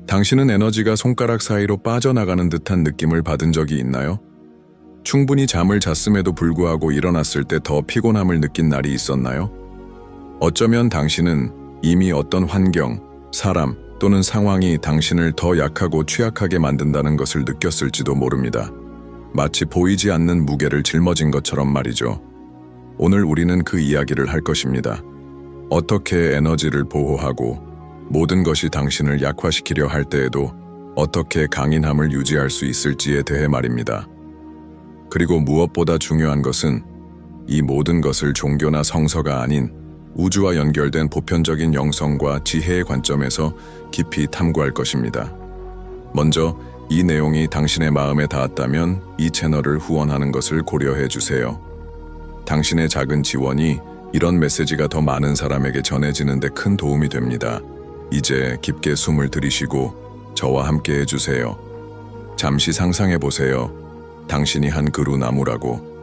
당신은 에너지가 손가락 사이로 빠져나가는 듯한 느낌을 받은 적이 있나요? 충분히 잠을 잤음에도 불구하고 일어났을 때 더 피곤함을 느낀 날이 있었나요? 어쩌면 당신은 이미 어떤 환경, 사람 또는 상황이 당신을 더 약하고 취약하게 만든다는 것을 느꼈을지도 모릅니다. 마치 보이지 않는 무게를 짊어진 것처럼 말이죠. 오늘 우리는 그 이야기를 할 것입니다. 어떻게 에너지를 보호하고 모든 것이 당신을 약화시키려 할 때에도 어떻게 강인함을 유지할 수 있을지에 대해 말입니다. 그리고 무엇보다 중요한 것은 이 모든 것을 종교나 성서가 아닌 우주와 연결된 보편적인 영성과 지혜의 관점에서 깊이 탐구할 것입니다. 먼저 이 내용이 당신의 마음에 닿았다면 이 채널을 후원하는 것을 고려해 주세요. 당신의 작은 지원이 이런 메시지가 더 많은 사람에게 전해지는 데 큰 도움이 됩니다. 이제 깊게 숨을 들이쉬고 저와 함께 해주세요. 잠시 상상해 보세요. 당신이 한 그루 나무라고.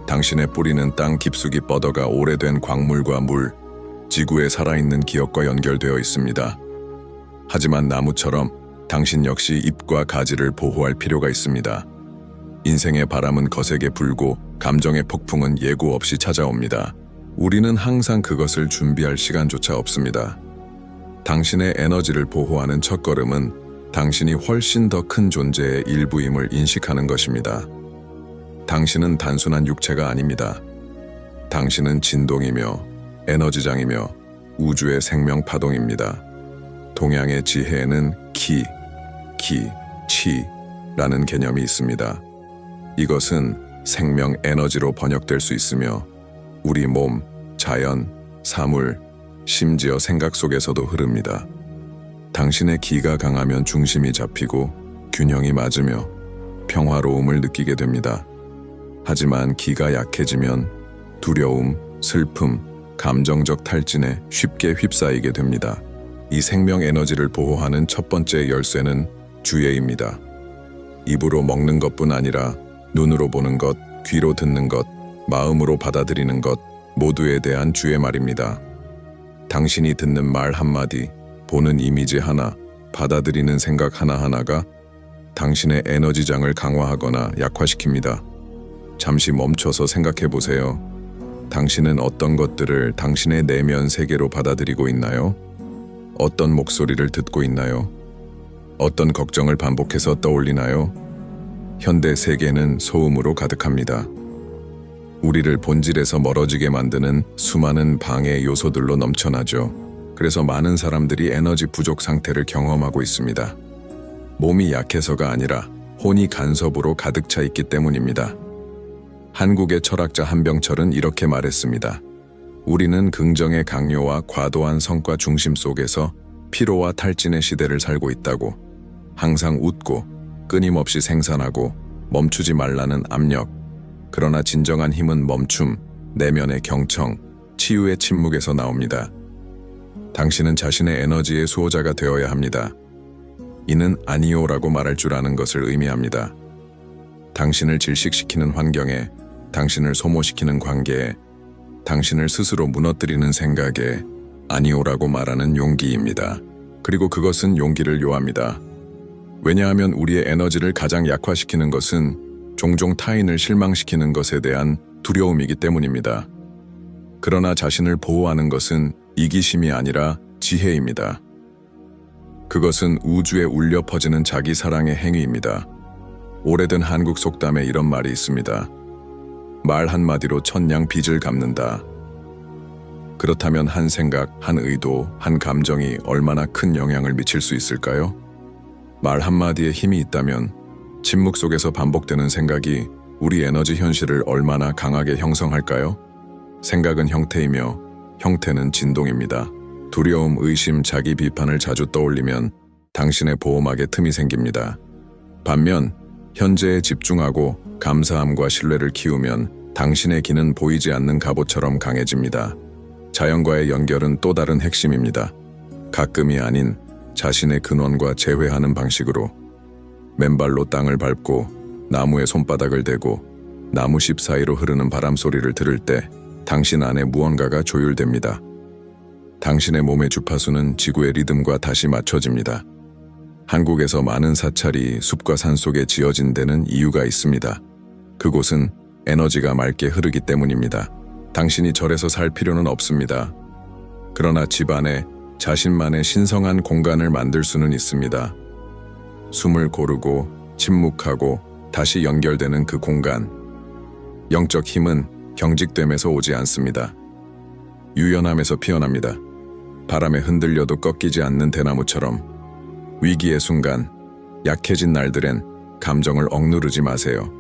당신의 뿌리는 땅 깊숙이 뻗어가 오래된 광물과 물, 지구에 살아있는 기억과 연결되어 있습니다. 하지만 나무처럼 당신 역시 잎과 가지를 보호할 필요가 있습니다. 인생의 바람은 거세게 불고 감정의 폭풍은 예고 없이 찾아옵니다. 우리는 항상 그것을 준비할 시간조차 없습니다. 당신의 에너지를 보호하는 첫걸음은 당신이 훨씬 더 큰 존재의 일부임을 인식하는 것입니다. 당신은 단순한 육체가 아닙니다. 당신은 진동이며 에너지장이며 우주의 생명 파동입니다. 동양의 지혜에는 키, 치라는 개념이 있습니다. 이것은 생명 에너지로 번역될 수 있으며 우리 몸, 자연, 사물, 심지어 생각 속에서도 흐릅니다. 당신의 기가 강하면 중심이 잡히고 균형이 맞으며 평화로움을 느끼게 됩니다. 하지만 기가 약해지면 두려움, 슬픔, 감정적 탈진에 쉽게 휩싸이게 됩니다. 이 생명 에너지를 보호하는 첫 번째 열쇠는 주의입니다. 입으로 먹는 것뿐 아니라 눈으로 보는 것, 귀로 듣는 것, 마음으로 받아들이는 것 모두에 대한 주의 말입니다. 당신이 듣는 말 한마디, 보는 이미지 하나, 받아들이는 생각 하나하나가 당신의 에너지장을 강화하거나 약화시킵니다. 잠시 멈춰서 생각해 보세요. 당신은 어떤 것들을 당신의 내면 세계로 받아들이고 있나요? 어떤 목소리를 듣고 있나요? 어떤 걱정을 반복해서 떠올리나요? 현대 세계는 소음으로 가득합니다. 우리를 본질에서 멀어지게 만드는 수많은 방해 요소들로 넘쳐나죠. 그래서 많은 사람들이 에너지 부족 상태를 경험하고 있습니다. 몸이 약해서가 아니라 혼이 간섭으로 가득 차 있기 때문입니다. 한국의 철학자 한병철은 이렇게 말했습니다. 우리는 긍정의 강요와 과도한 성과 중심 속에서 피로와 탈진의 시대를 살고 있다고. 항상 웃고 끊임없이 생산하고 멈추지 말라는 압력. 그러나 진정한 힘은 멈춤, 내면의 경청, 치유의 침묵에서 나옵니다. 당신은 자신의 에너지의 수호자가 되어야 합니다. 이는 아니요라고 말할 줄 아는 것을 의미합니다. 당신을 질식시키는 환경에, 당신을 소모시키는 관계에, 당신을 스스로 무너뜨리는 생각에 아니요라고 말하는 용기입니다. 그리고 그것은 용기를 요합니다. 왜냐하면 우리의 에너지를 가장 약화시키는 것은 종종 타인을 실망시키는 것에 대한 두려움이기 때문입니다. 그러나 자신을 보호하는 것은 이기심이 아니라 지혜입니다. 그것은 우주에 울려 퍼지는 자기 사랑의 행위입니다. 오래된 한국 속담에 이런 말이 있습니다. 말 한마디로 천냥 빚을 갚는다. 그렇다면 한 생각, 한 의도, 한 감정이 얼마나 큰 영향을 미칠 수 있을까요? 말 한마디에 힘이 있다면 침묵 속에서 반복되는 생각이 우리 에너지 현실을 얼마나 강하게 형성할까요? 생각은 형태이며 형태는 진동입니다. 두려움, 의심, 자기 비판을 자주 떠올리면 당신의 보호막에 틈이 생깁니다. 반면 현재에 집중하고 감사함과 신뢰를 키우면 당신의 기는 보이지 않는 갑옷처럼 강해집니다. 자연과의 연결은 또 다른 핵심입니다. 가끔이 아닌 자신의 근원과 재회하는 방식으로 맨발로 땅을 밟고 나무에 손바닥을 대고 나무잎 사이로 흐르는 바람 소리를 들을 때 당신 안에 무언가가 조율됩니다. 당신의 몸의 주파수는 지구의 리듬과 다시 맞춰집니다. 한국에서 많은 사찰이 숲과 산 속에 지어진 데는 이유가 있습니다. 그곳은 에너지가 맑게 흐르기 때문입니다. 당신이 절에서 살 필요는 없습니다. 그러나 집 안에 자신만의 신성한 공간을 만들 수는 있습니다. 숨을 고르고 침묵하고 다시 연결되는 그 공간. 영적 힘은 경직됨에서 오지 않습니다. 유연함에서 피어납니다. 바람에 흔들려도 꺾이지 않는 대나무처럼. 위기의 순간, 약해진 날들엔 감정을 억누르지 마세요.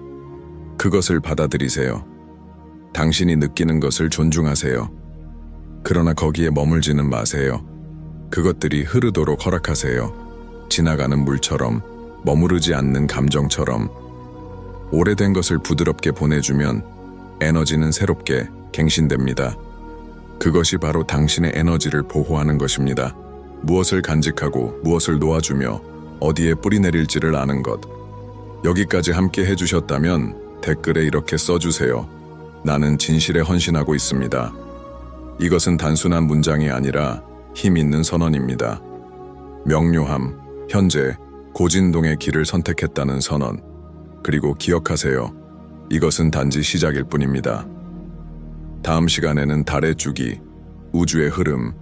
그것을 받아들이세요. 당신이 느끼는 것을 존중하세요. 그러나 거기에 머물지는 마세요. 그것들이 흐르도록 허락하세요. 지나가는 물처럼, 머무르지 않는 감정처럼. 오래된 것을 부드럽게 보내주면 에너지는 새롭게 갱신됩니다. 그것이 바로 당신의 에너지를 보호하는 것입니다. 무엇을 간직하고 무엇을 놓아주며 어디에 뿌리 내릴지를 아는 것. 여기까지 함께 해주셨다면 댓글에 이렇게 써주세요. 나는 진실에 헌신하고 있습니다. 이것은 단순한 문장이 아니라 힘 있는 선언입니다. 명료함, 현재, 고진동의 길을 선택했다는 선언. 그리고 기억하세요. 이것은 단지 시작일 뿐입니다. 다음 시간에는 달의 주기, 우주의 흐름,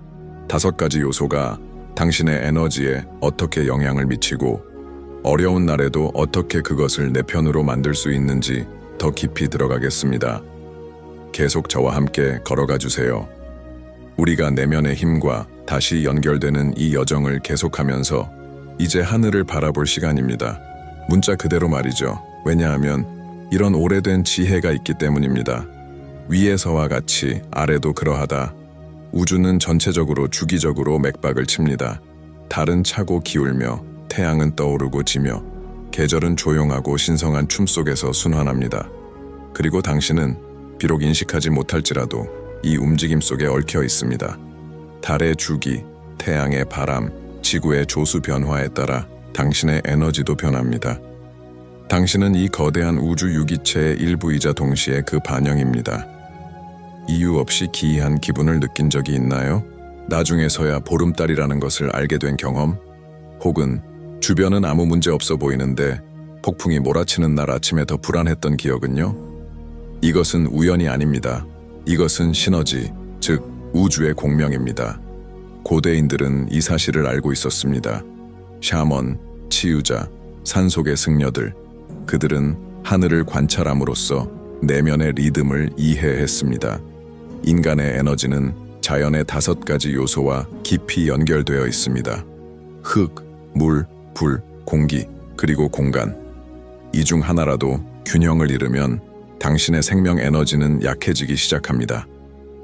5가지 요소가 당신의 에너지에 어떻게 영향을 미치고 어려운 날에도 어떻게 그것을 내 편으로 만들 수 있는지 더 깊이 들어가겠습니다. 계속 저와 함께 걸어가 주세요. 우리가 내면의 힘과 다시 연결되는 이 여정을 계속하면서 이제 하늘을 바라볼 시간입니다. 문자 그대로 말이죠. 왜냐하면 이런 오래된 지혜가 있기 때문입니다. 위에서와 같이 아래도 그러하다. 우주는 전체적으로 주기적으로 맥박을 칩니다. 달은 차고 기울며 태양은 떠오르고 지며 계절은 조용하고 신성한 춤 속에서 순환합니다. 그리고 당신은 비록 인식하지 못할지라도 이 움직임 속에 얽혀 있습니다. 달의 주기, 태양의 바람, 지구의 조수 변화에 따라 당신의 에너지도 변합니다. 당신은 이 거대한 우주 유기체의 일부이자 동시에 그 반영입니다. 이유 없이 기이한 기분을 느낀 적이 있나요? 나중에서야 보름달이라는 것을 알게 된 경험? 혹은 주변은 아무 문제 없어 보이는데 폭풍이 몰아치는 날 아침에 더 불안했던 기억은요? 이것은 우연이 아닙니다. 이것은 시너지, 즉 우주의 공명입니다. 고대인들은 이 사실을 알고 있었습니다. 샤먼, 치유자, 산속의 승려들, 그들은 하늘을 관찰함으로써 내면의 리듬을 이해했습니다. 인간의 에너지는 자연의 5가지 요소와 깊이 연결되어 있습니다. 흙, 물, 불, 공기, 그리고 공간. 이 중 하나라도 균형을 잃으면 당신의 생명 에너지는 약해지기 시작합니다.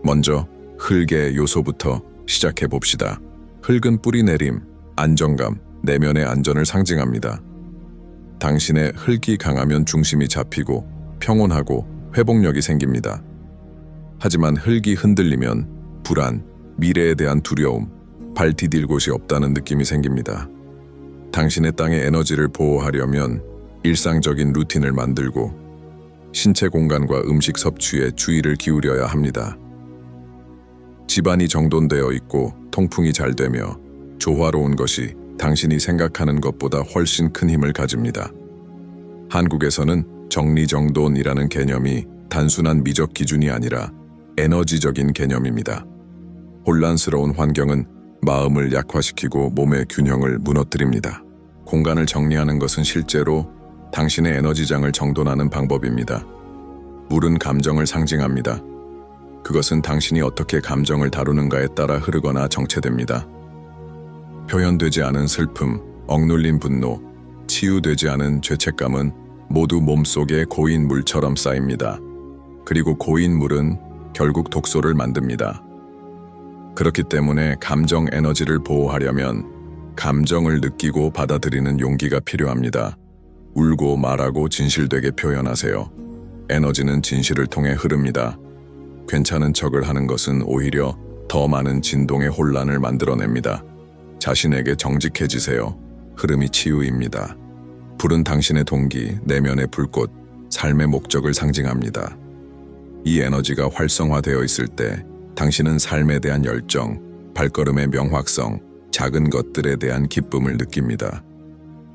먼저 흙의 요소부터 시작해 봅시다. 흙은 뿌리 내림, 안정감, 내면의 안전을 상징합니다. 당신의 흙이 강하면 중심이 잡히고 평온하고 회복력이 생깁니다. 하지만 흙이 흔들리면 불안, 미래에 대한 두려움, 발 디딜 곳이 없다는 느낌이 생깁니다. 당신의 땅의 에너지를 보호하려면 일상적인 루틴을 만들고 신체 공간과 음식 섭취에 주의를 기울여야 합니다. 집안이 정돈되어 있고 통풍이 잘 되며 조화로운 것이 당신이 생각하는 것보다 훨씬 큰 힘을 가집니다. 한국에서는 정리정돈이라는 개념이 단순한 미적 기준이 아니라 에너지적인 개념입니다. 혼란스러운 환경은 마음을 약화시키고 몸의 균형을 무너뜨립니다. 공간을 정리하는 것은 실제로 당신의 에너지장을 정돈하는 방법입니다. 물은 감정을 상징합니다. 그것은 당신이 어떻게 감정을 다루는가에 따라 흐르거나 정체됩니다. 표현되지 않은 슬픔, 억눌린 분노, 치유되지 않은 죄책감은 모두 몸속에 고인 물처럼 쌓입니다. 그리고 고인 물은 결국 독소를 만듭니다. 그렇기 때문에 감정 에너지를 보호하려면 감정을 느끼고 받아들이는 용기가 필요합니다. 울고 말하고 진실되게 표현하세요. 에너지는 진실을 통해 흐릅니다. 괜찮은 척을 하는 것은 오히려 더 많은 진동의 혼란을 만들어냅니다. 자신에게 정직해지세요. 흐름이 치유입니다. 불은 당신의 동기, 내면의 불꽃, 삶의 목적을 상징합니다. 이 에너지가 활성화되어 있을 때 당신은 삶에 대한 열정, 발걸음의 명확성, 작은 것들에 대한 기쁨을 느낍니다.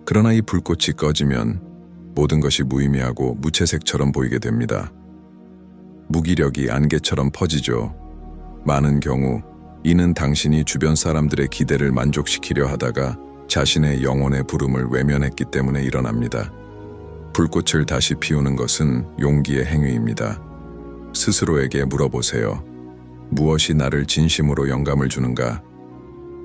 그러나 이 불꽃이 꺼지면 모든 것이 무의미하고 무채색처럼 보이게 됩니다. 무기력이 안개처럼 퍼지죠. 많은 경우 이는 당신이 주변 사람들의 기대를 만족시키려 하다가 자신의 영혼의 부름을 외면했기 때문에 일어납니다. 불꽃을 다시 피우는 것은 용기의 행위입니다. 스스로에게 물어보세요. 무엇이 나를 진심으로 영감을 주는가?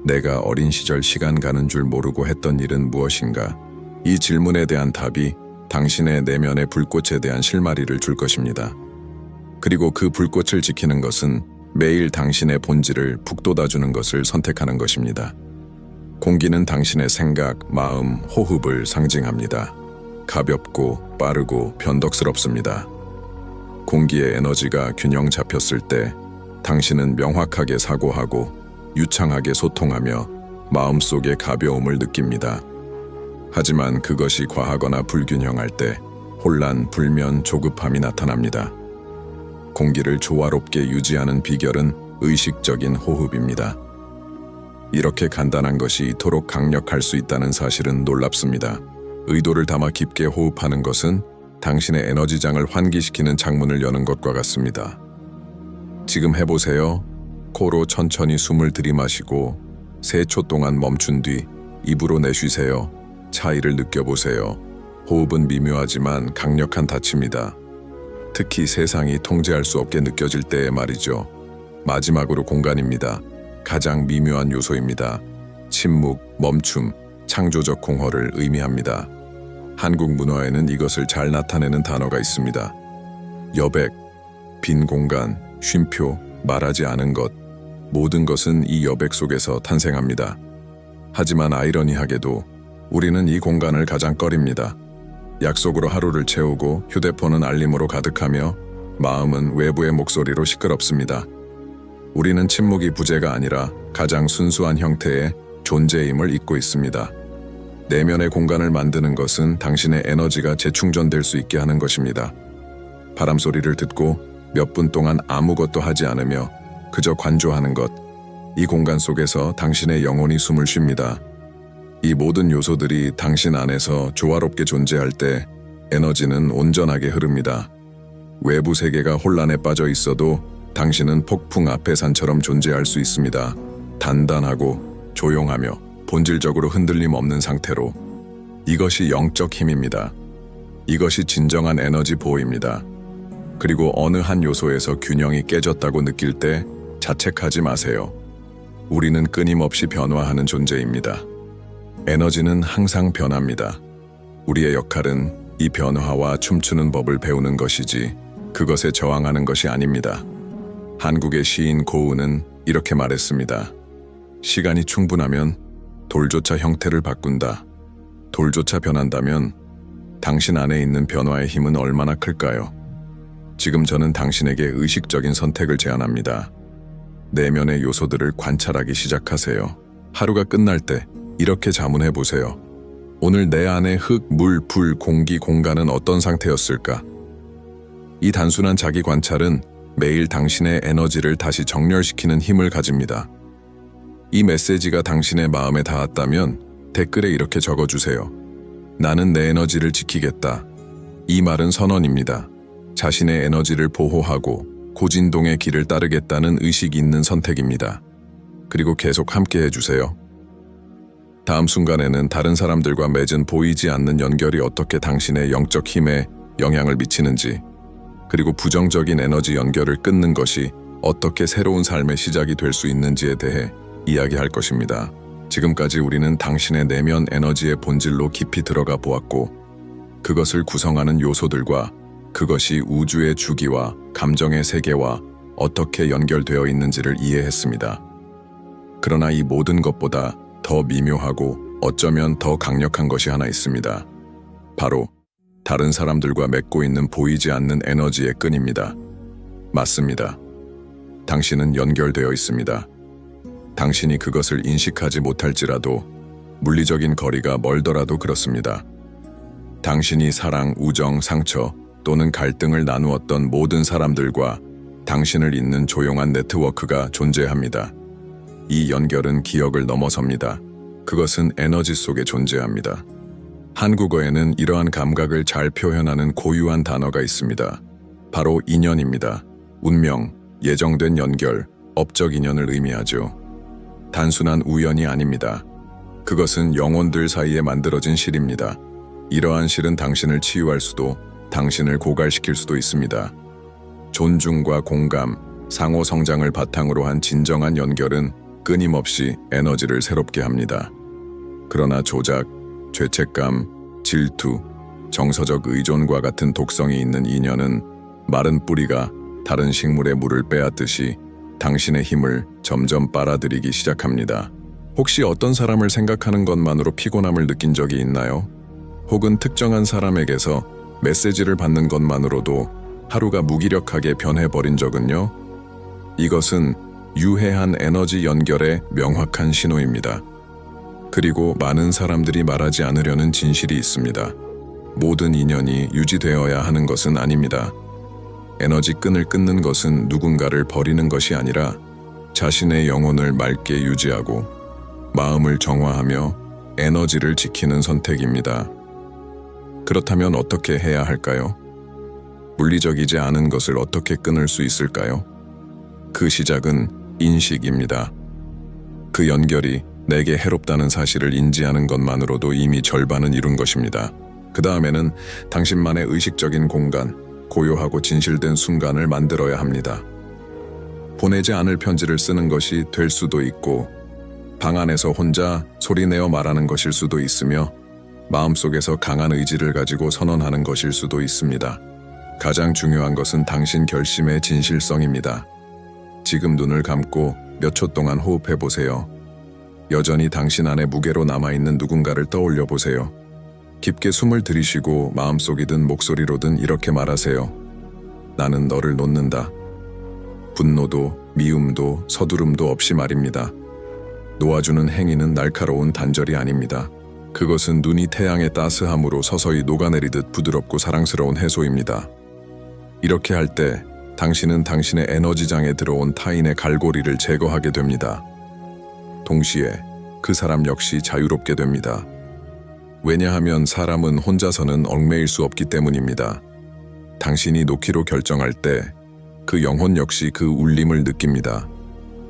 내가 어린 시절 시간 가는 줄 모르고 했던 일은 무엇인가? 이 질문에 대한 답이 당신의 내면의 불꽃에 대한 실마리를 줄 것입니다. 그리고 그 불꽃을 지키는 것은 매일 당신의 본질을 북돋아주는 것을 선택하는 것입니다. 공기는 당신의 생각, 마음, 호흡을 상징합니다. 가볍고 빠르고 변덕스럽습니다. 공기의 에너지가 균형 잡혔을 때 당신은 명확하게 사고하고 유창하게 소통하며 마음속의 가벼움을 느낍니다. 하지만 그것이 과하거나 불균형할 때 혼란, 불면, 조급함이 나타납니다. 공기를 조화롭게 유지하는 비결은 의식적인 호흡입니다. 이렇게 간단한 것이 이토록 강력할 수 있다는 사실은 놀랍습니다. 의도를 담아 깊게 호흡하는 것은 당신의 에너지장을 환기시키는 창문을 여는 것과 같습니다. 지금 해보세요. 코로 천천히 숨을 들이마시고 3초 동안 멈춘 뒤 입으로 내쉬세요. 차이를 느껴보세요. 호흡은 미묘하지만 강력한 닫힘입니다. 특히 세상이 통제할 수 없게 느껴질 때에 말이죠. 마지막으로 공간입니다. 가장 미묘한 요소입니다. 침묵, 멈춤, 창조적 공허를 의미합니다. 한국 문화에는 이것을 잘 나타내는 단어가 있습니다. 여백, 빈 공간, 쉼표, 말하지 않은 것, 모든 것은 이 여백 속에서 탄생합니다. 하지만 아이러니하게도 우리는 이 공간을 가장 꺼립니다. 약속으로 하루를 채우고 휴대폰은 알림으로 가득하며 마음은 외부의 목소리로 시끄럽습니다. 우리는 침묵이 부재가 아니라 가장 순수한 형태의 존재임을 잊고 있습니다. 내면의 공간을 만드는 것은 당신의 에너지가 재충전될 수 있게 하는 것입니다. 바람 소리를 듣고 몇 분 동안 아무것도 하지 않으며 그저 관조하는 것, 이 공간 속에서 당신의 영혼이 숨을 쉽니다. 이 모든 요소들이 당신 안에서 조화롭게 존재할 때 에너지는 온전하게 흐릅니다. 외부 세계가 혼란에 빠져 있어도 당신은 폭풍 앞의 산처럼 존재할 수 있습니다. 단단하고 조용하며 본질적으로 흔들림 없는 상태로. 이것이 영적 힘입니다. 이것이 진정한 에너지 보호입니다. 그리고 어느 한 요소에서 균형이 깨졌다고 느낄 때 자책하지 마세요. 우리는 끊임없이 변화하는 존재입니다. 에너지는 항상 변합니다. 우리의 역할은 이 변화와 춤추는 법을 배우는 것이지 그것에 저항하는 것이 아닙니다. 한국의 시인 고은은 이렇게 말했습니다. 시간이 충분하면 돌조차 형태를 바꾼다. 돌조차 변한다면 당신 안에 있는 변화의 힘은 얼마나 클까요? 지금 저는 당신에게 의식적인 선택을 제안합니다. 내면의 요소들을 관찰하기 시작하세요. 하루가 끝날 때 이렇게 자문해 보세요. 오늘 내 안의 흙, 물, 불, 공기, 공간은 어떤 상태였을까? 이 단순한 자기 관찰은 매일 당신의 에너지를 다시 정렬시키는 힘을 가집니다. 이 메시지가 당신의 마음에 닿았다면 댓글에 이렇게 적어주세요. 나는 내 에너지를 지키겠다. 이 말은 선언입니다. 자신의 에너지를 보호하고 고진동의 길을 따르겠다는 의식 있는 선택입니다. 그리고 계속 함께 해주세요. 다음 순간에는 다른 사람들과 맺은 보이지 않는 연결이 어떻게 당신의 영적 힘에 영향을 미치는지, 그리고 부정적인 에너지 연결을 끊는 것이 어떻게 새로운 삶의 시작이 될 수 있는지에 대해 이야기할 것입니다. 지금까지 우리는 당신의 내면 에너지의 본질로 깊이 들어가 보았고, 그것을 구성하는 요소들과 그것이 우주의 주기와 감정의 세계와 어떻게 연결되어 있는지를 이해했습니다. 그러나 이 모든 것보다 더 미묘하고 어쩌면 더 강력한 것이 하나 있습니다. 바로 다른 사람들과 맺고 있는 보이지 않는 에너지의 끈입니다. 맞습니다. 당신은 연결되어 있습니다. 당신이 그것을 인식하지 못할지라도 물리적인 거리가 멀더라도 그렇습니다. 당신이 사랑, 우정, 상처 또는 갈등을 나누었던 모든 사람들과 당신을 잇는 조용한 네트워크가 존재합니다. 이 연결은 기억을 넘어섭니다. 그것은 에너지 속에 존재합니다. 한국어에는 이러한 감각을 잘 표현하는 고유한 단어가 있습니다. 바로 인연입니다. 운명, 예정된 연결, 업적 인연을 의미하죠. 단순한 우연이 아닙니다. 그것은 영혼들 사이에 만들어진 실입니다. 이러한 실은 당신을 치유할 수도, 당신을 고갈시킬 수도 있습니다. 존중과 공감, 상호 성장을 바탕으로 한 진정한 연결은 끊임없이 에너지를 새롭게 합니다. 그러나 조작, 죄책감, 질투, 정서적 의존과 같은 독성이 있는 인연은 마른 뿌리가 다른 식물의 물을 빼앗듯이 당신의 힘을 점점 빨아들이기 시작합니다. 혹시 어떤 사람을 생각하는 것만으로 피곤함을 느낀 적이 있나요? 혹은 특정한 사람에게서 메시지를 받는 것만으로도 하루가 무기력하게 변해버린 적은요? 이것은 유해한 에너지 연결의 명확한 신호입니다. 그리고 많은 사람들이 말하지 않으려는 진실이 있습니다. 모든 인연이 유지되어야 하는 것은 아닙니다. 에너지 끈을 끊는 것은 누군가를 버리는 것이 아니라 자신의 영혼을 맑게 유지하고 마음을 정화하며 에너지를 지키는 선택입니다. 그렇다면 어떻게 해야 할까요? 물리적이지 않은 것을 어떻게 끊을 수 있을까요? 그 시작은 인식입니다. 그 연결이 내게 해롭다는 사실을 인지하는 것만으로도 이미 절반은 이룬 것입니다. 그 다음에는 당신만의 의식적인 공간, 고요하고 진실된 순간을 만들어야 합니다. 보내지 않을 편지를 쓰는 것이 될 수도 있고, 방 안에서 혼자 소리내어 말하는 것일 수도 있으며, 마음속에서 강한 의지를 가지고 선언하는 것일 수도 있습니다. 가장 중요한 것은 당신 결심의 진실성입니다. 지금 눈을 감고 몇 초 동안 호흡해 보세요. 여전히 당신 안에 무게로 남아있는 누군가를 떠올려 보세요. 깊게 숨을 들이쉬고 마음속이든 목소리로든 이렇게 말하세요. 나는 너를 놓는다. 분노도 미움도 서두름도 없이 말입니다. 놓아주는 행위는 날카로운 단절이 아닙니다. 그것은 눈이 태양의 따스함으로 서서히 녹아내리듯 부드럽고 사랑스러운 해소입니다. 이렇게 할 때 당신은 당신의 에너지장에 들어온 타인의 갈고리를 제거하게 됩니다. 동시에 그 사람 역시 자유롭게 됩니다. 왜냐하면 사람은 혼자서는 얽매일 수 없기 때문입니다. 당신이 놓기로 결정할 때 그 영혼 역시 그 울림을 느낍니다.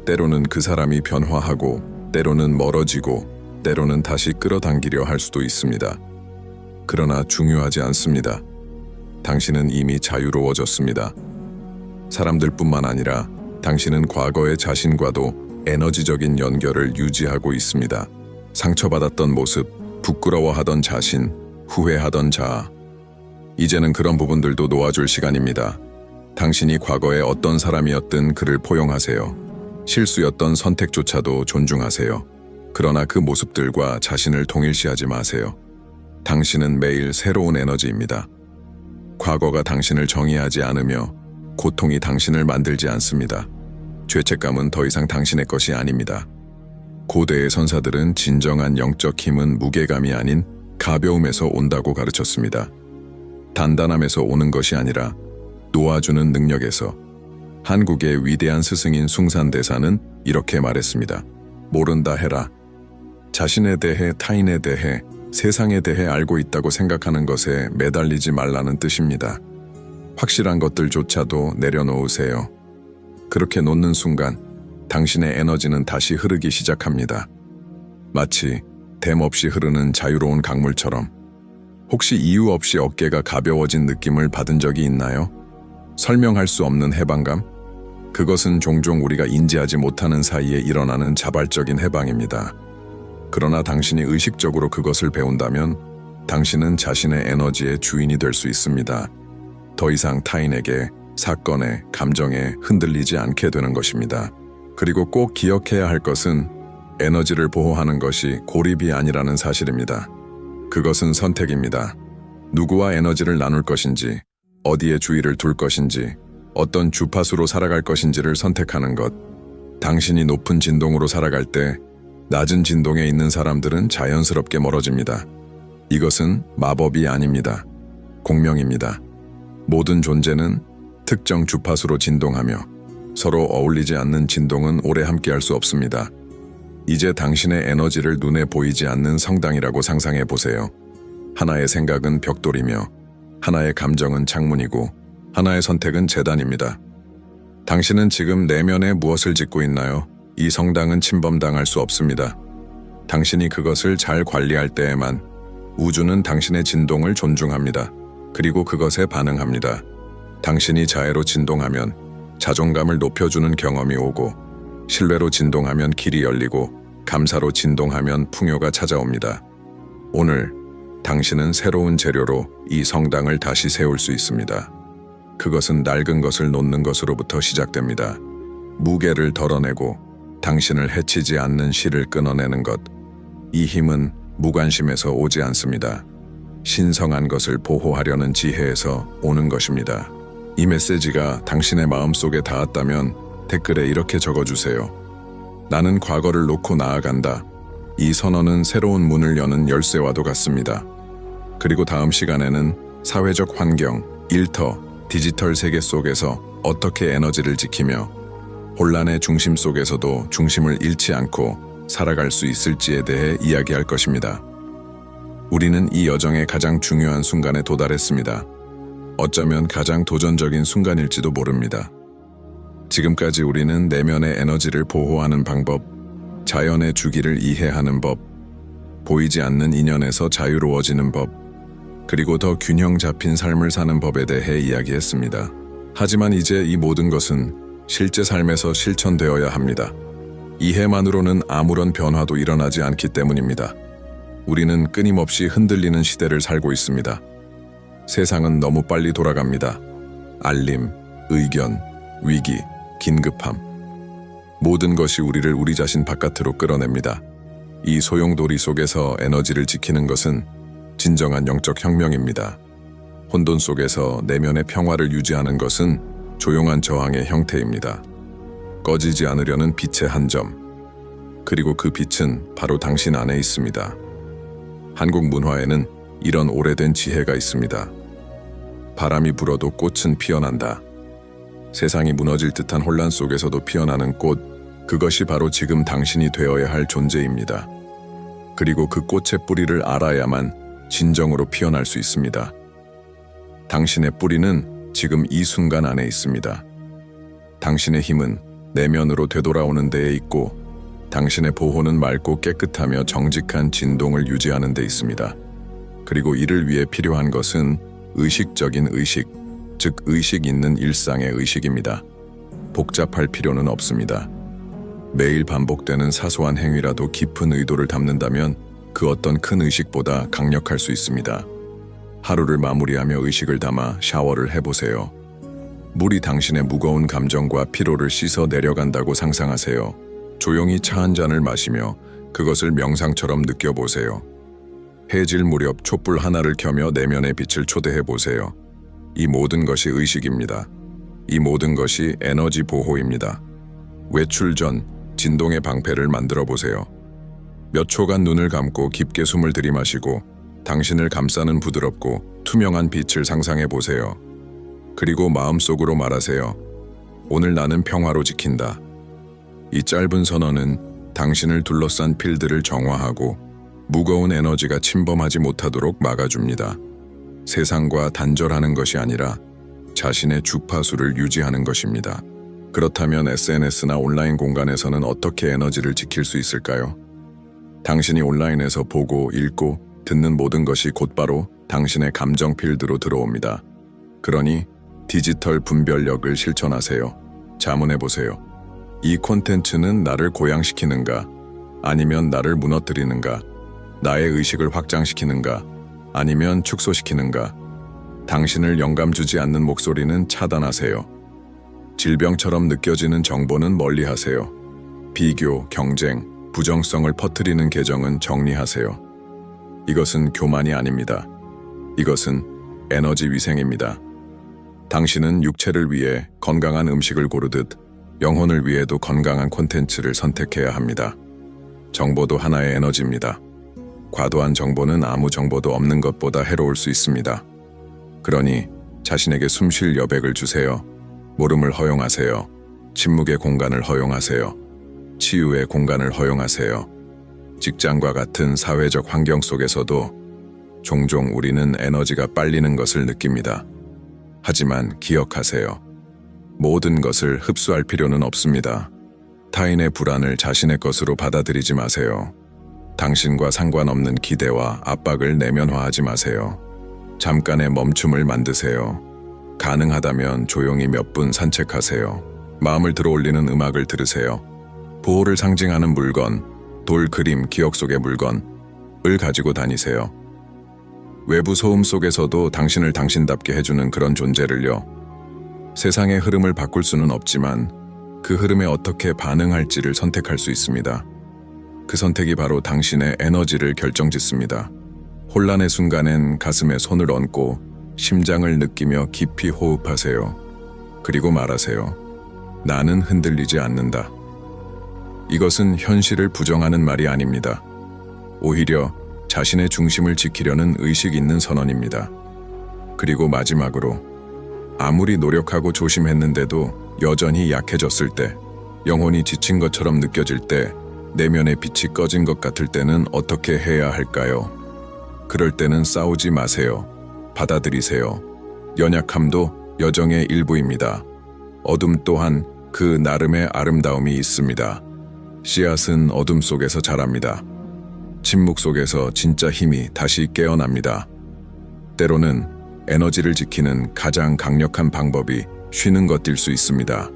때로는 그 사람이 변화하고, 때로는 멀어지고, 때로는 다시 끌어당기려 할 수도 있습니다. 그러나 중요하지 않습니다. 당신은 이미 자유로워졌습니다. 사람들뿐만 아니라 당신은 과거의 자신과도 에너지적인 연결을 유지하고 있습니다. 상처받았던 모습, 부끄러워하던 자신, 후회하던 자아. 이제는 그런 부분들도 놓아줄 시간입니다. 당신이 과거에 어떤 사람이었든 그를 포용하세요. 실수였던 선택조차도 존중하세요. 그러나 그 모습들과 자신을 동일시하지 마세요. 당신은 매일 새로운 에너지입니다. 과거가 당신을 정의하지 않으며 고통이 당신을 만들지 않습니다. 죄책감은 더 이상 당신의 것이 아닙니다. 고대의 선사들은 진정한 영적 힘은 무게감이 아닌 가벼움에서 온다고 가르쳤습니다. 단단함에서 오는 것이 아니라 놓아주는 능력에서. 한국의 위대한 스승인 숭산대사는 이렇게 말했습니다. 모른다 해라. 자신에 대해, 타인에 대해, 세상에 대해 알고 있다고 생각하는 것에 매달리지 말라는 뜻입니다. 확실한 것들조차도 내려놓으세요. 그렇게 놓는 순간 당신의 에너지는 다시 흐르기 시작합니다. 마치 댐 없이 흐르는 자유로운 강물처럼. 혹시 이유 없이 어깨가 가벼워진 느낌을 받은 적이 있나요? 설명할 수 없는 해방감? 그것은 종종 우리가 인지하지 못하는 사이에 일어나는 자발적인 해방입니다. 그러나 당신이 의식적으로 그것을 배운다면 당신은 자신의 에너지의 주인이 될 수 있습니다. 더 이상 타인에게, 사건에, 감정에 흔들리지 않게 되는 것입니다. 그리고 꼭 기억해야 할 것은 에너지를 보호하는 것이 고립이 아니라는 사실입니다. 그것은 선택입니다. 누구와 에너지를 나눌 것인지, 어디에 주의를 둘 것인지, 어떤 주파수로 살아갈 것인지를 선택하는 것. 당신이 높은 진동으로 살아갈 때 낮은 진동에 있는 사람들은 자연스럽게 멀어집니다. 이것은 마법이 아닙니다. 공명입니다. 모든 존재는 특정 주파수로 진동하며 서로 어울리지 않는 진동은 오래 함께할 수 없습니다. 이제 당신의 에너지를 눈에 보이지 않는 성당이라고 상상해 보세요. 하나의 생각은 벽돌이며 하나의 감정은 창문이고 하나의 선택은 재단입니다. 당신은 지금 내면에 무엇을 짓고 있나요? 이 성당은 침범당할 수 없습니다. 당신이 그것을 잘 관리할 때에만 우주는 당신의 진동을 존중합니다. 그리고 그것에 반응합니다. 당신이 자애로 진동하면 자존감을 높여주는 경험이 오고, 신뢰로 진동하면 길이 열리고, 감사로 진동하면 풍요가 찾아옵니다. 오늘 당신은 새로운 재료로 이 성당을 다시 세울 수 있습니다. 그것은 낡은 것을 놓는 것으로부터 시작됩니다. 무게를 덜어내고 당신을 해치지 않는 실을 끊어내는 것. 이 힘은 무관심에서 오지 않습니다. 신성한 것을 보호하려는 지혜에서 오는 것입니다. 이 메시지가 당신의 마음속에 닿았다면 댓글에 이렇게 적어주세요. 나는 과거를 놓고 나아간다. 이 선언은 새로운 문을 여는 열쇠와도 같습니다. 그리고 다음 시간에는 사회적 환경, 일터, 디지털 세계 속에서 어떻게 에너지를 지키며 혼란의 중심 속에서도 중심을 잃지 않고 살아갈 수 있을지에 대해 이야기할 것입니다. 우리는 이 여정의 가장 중요한 순간에 도달했습니다. 어쩌면 가장 도전적인 순간일지도 모릅니다. 지금까지 우리는 내면의 에너지를 보호하는 방법, 자연의 주기를 이해하는 법, 보이지 않는 인연에서 자유로워지는 법, 그리고 더 균형 잡힌 삶을 사는 법에 대해 이야기했습니다. 하지만 이제 이 모든 것은 실제 삶에서 실천되어야 합니다. 이해만으로는 아무런 변화도 일어나지 않기 때문입니다. 우리는 끊임없이 흔들리는 시대를 살고 있습니다. 세상은 너무 빨리 돌아갑니다. 알림, 의견, 위기, 긴급함. 모든 것이 우리를 우리 자신 바깥으로 끌어냅니다. 이 소용돌이 속에서 에너지를 지키는 것은 진정한 영적 혁명입니다. 혼돈 속에서 내면의 평화를 유지하는 것은 조용한 저항의 형태입니다. 꺼지지 않으려는 빛의 한 점. 그리고 그 빛은 바로 당신 안에 있습니다. 한국 문화에는 이런 오래된 지혜가 있습니다. 바람이 불어도 꽃은 피어난다. 세상이 무너질 듯한 혼란 속에서도 피어나는 꽃, 그것이 바로 지금 당신이 되어야 할 존재입니다. 그리고 그 꽃의 뿌리를 알아야만 진정으로 피어날 수 있습니다. 당신의 뿌리는 지금 이 순간 안에 있습니다. 당신의 힘은 내면으로 되돌아오는 데에 있고, 당신의 보호는 맑고 깨끗하며 정직한 진동을 유지하는 데 있습니다. 그리고 이를 위해 필요한 것은 의식적인 의식, 즉 의식 있는 일상의 의식입니다. 복잡할 필요는 없습니다. 매일 반복되는 사소한 행위라도 깊은 의도를 담는다면 그 어떤 큰 의식보다 강력할 수 있습니다. 하루를 마무리하며 의식을 담아 샤워를 해보세요. 물이 당신의 무거운 감정과 피로를 씻어 내려간다고 상상하세요. 조용히 차 한 잔을 마시며 그것을 명상처럼 느껴보세요. 해질 무렵 촛불 하나를 켜며 내면의 빛을 초대해보세요. 이 모든 것이 의식입니다. 이 모든 것이 에너지 보호입니다. 외출 전 진동의 방패를 만들어 보세요. 몇 초간 눈을 감고 깊게 숨을 들이마시고 당신을 감싸는 부드럽고 투명한 빛을 상상해 보세요. 그리고 마음속으로 말하세요. 오늘 나는 평화로 지킨다. 이 짧은 선언은 당신을 둘러싼 필드를 정화하고 무거운 에너지가 침범하지 못하도록 막아줍니다. 세상과 단절하는 것이 아니라 자신의 주파수를 유지하는 것입니다. 그렇다면 SNS나 온라인 공간에서는 어떻게 에너지를 지킬 수 있을까요? 당신이 온라인에서 보고, 읽고, 듣는 모든 것이 곧바로 당신의 감정 필드로 들어옵니다. 그러니 디지털 분별력을 실천하세요. 자문해보세요. 이 콘텐츠는 나를 고양시키는가? 아니면 나를 무너뜨리는가? 나의 의식을 확장시키는가? 아니면 축소시키는가? 당신을 영감 주지 않는 목소리는 차단하세요. 질병처럼 느껴지는 정보는 멀리하세요. 비교, 경쟁, 부정성을 퍼뜨리는 계정은 정리하세요. 이것은 교만이 아닙니다. 이것은 에너지 위생입니다. 당신은 육체를 위해 건강한 음식을 고르듯 영혼을 위해도 건강한 콘텐츠를 선택해야 합니다. 정보도 하나의 에너지입니다. 과도한 정보는 아무 정보도 없는 것보다 해로울 수 있습니다. 그러니 자신에게 숨 쉴 여백을 주세요. 모름을 허용하세요. 침묵의 공간을 허용하세요. 치유의 공간을 허용하세요. 직장과 같은 사회적 환경 속에서도 종종 우리는 에너지가 빨리는 것을 느낍니다. 하지만 기억하세요. 모든 것을 흡수할 필요는 없습니다. 타인의 불안을 자신의 것으로 받아들이지 마세요. 당신과 상관없는 기대와 압박을 내면화하지 마세요. 잠깐의 멈춤을 만드세요. 가능하다면 조용히 몇 분 산책하세요. 마음을 들어올리는 음악을 들으세요. 보호를 상징하는 물건, 돌, 그림, 기억 속의 물건을 가지고 다니세요. 외부 소음 속에서도 당신을 당신답게 해주는 그런 존재를요. 세상의 흐름을 바꿀 수는 없지만 그 흐름에 어떻게 반응할지를 선택할 수 있습니다. 그 선택이 바로 당신의 에너지를 결정짓습니다. 혼란의 순간엔 가슴에 손을 얹고 심장을 느끼며 깊이 호흡하세요. 그리고 말하세요. 나는 흔들리지 않는다. 이것은 현실을 부정하는 말이 아닙니다. 오히려 자신의 중심을 지키려는 의식 있는 선언입니다. 그리고 마지막으로 아무리 노력하고 조심했는데도 여전히 약해졌을 때, 영혼이 지친 것처럼 느껴질 때, 내면의 빛이 꺼진 것 같을 때는 어떻게 해야 할까요? 그럴 때는 싸우지 마세요. 받아들이세요. 연약함도 여정의 일부입니다. 어둠 또한 그 나름의 아름다움이 있습니다. 씨앗은 어둠 속에서 자랍니다. 침묵 속에서 진짜 힘이 다시 깨어납니다. 때로는 에너지를 지키는 가장 강력한 방법이 쉬는 것일 수 있습니다.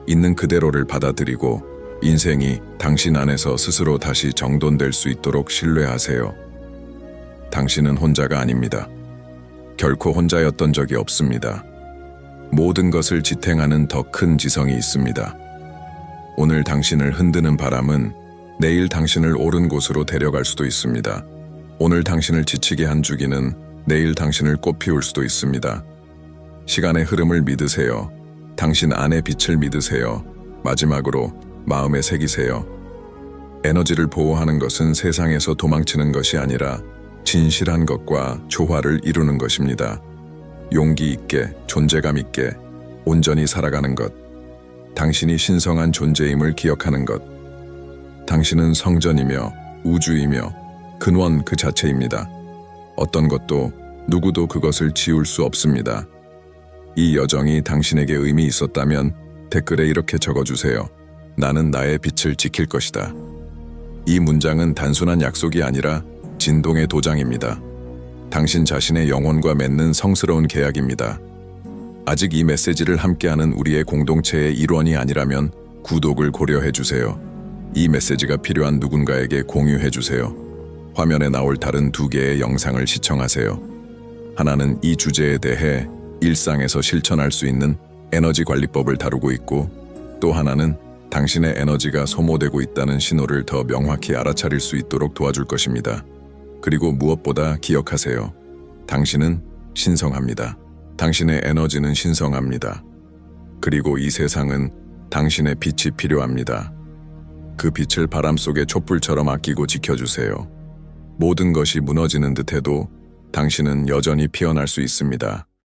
있는 그대로를 받아들이고 인생이 당신 안에서 스스로 다시 정돈될 수 있도록 신뢰하세요. 당신은 혼자가 아닙니다. 결코 혼자였던 적이 없습니다. 모든 것을 지탱하는 더 큰 지성이 있습니다. 오늘 당신을 흔드는 바람은 내일 당신을 옳은 곳으로 데려갈 수도 있습니다. 오늘 당신을 지치게 한 주기는 내일 당신을 꽃피울 수도 있습니다. 시간의 흐름을 믿으세요. 당신 안의 빛을 믿으세요. 마지막으로 마음에 새기세요. 에너지를 보호하는 것은 세상에서 도망치는 것이 아니라 진실한 것과 조화를 이루는 것입니다. 용기 있게, 존재감 있게, 온전히 살아가는 것. 당신이 신성한 존재임을 기억하는 것. 당신은 성전이며 우주이며 근원 그 자체입니다. 어떤 것도 누구도 그것을 지울 수 없습니다. 이 여정이 당신에게 의미 있었다면 댓글에 이렇게 적어주세요. 나는 나의 빛을 지킬 것이다. 이 문장은 단순한 약속이 아니라 진동의 도장입니다. 당신 자신의 영혼과 맺는 성스러운 계약입니다. 아직 이 메시지를 함께하는 우리의 공동체의 일원이 아니라면 구독을 고려해주세요. 이 메시지가 필요한 누군가에게 공유해주세요. 화면에 나올 다른 2개의 영상을 시청하세요. 하나는 이 주제에 대해 일상에서 실천할 수 있는 에너지 관리법을 다루고 있고, 또 하나는 당신의 에너지가 소모되고 있다는 신호를 더 명확히 알아차릴 수 있도록 도와줄 것입니다. 그리고 무엇보다 기억하세요. 당신은 신성합니다. 당신의 에너지는 신성합니다. 그리고 이 세상은 당신의 빛이 필요합니다. 그 빛을 바람 속의 촛불처럼 아끼고 지켜주세요. 모든 것이 무너지는 듯해도 당신은 여전히 피어날 수 있습니다.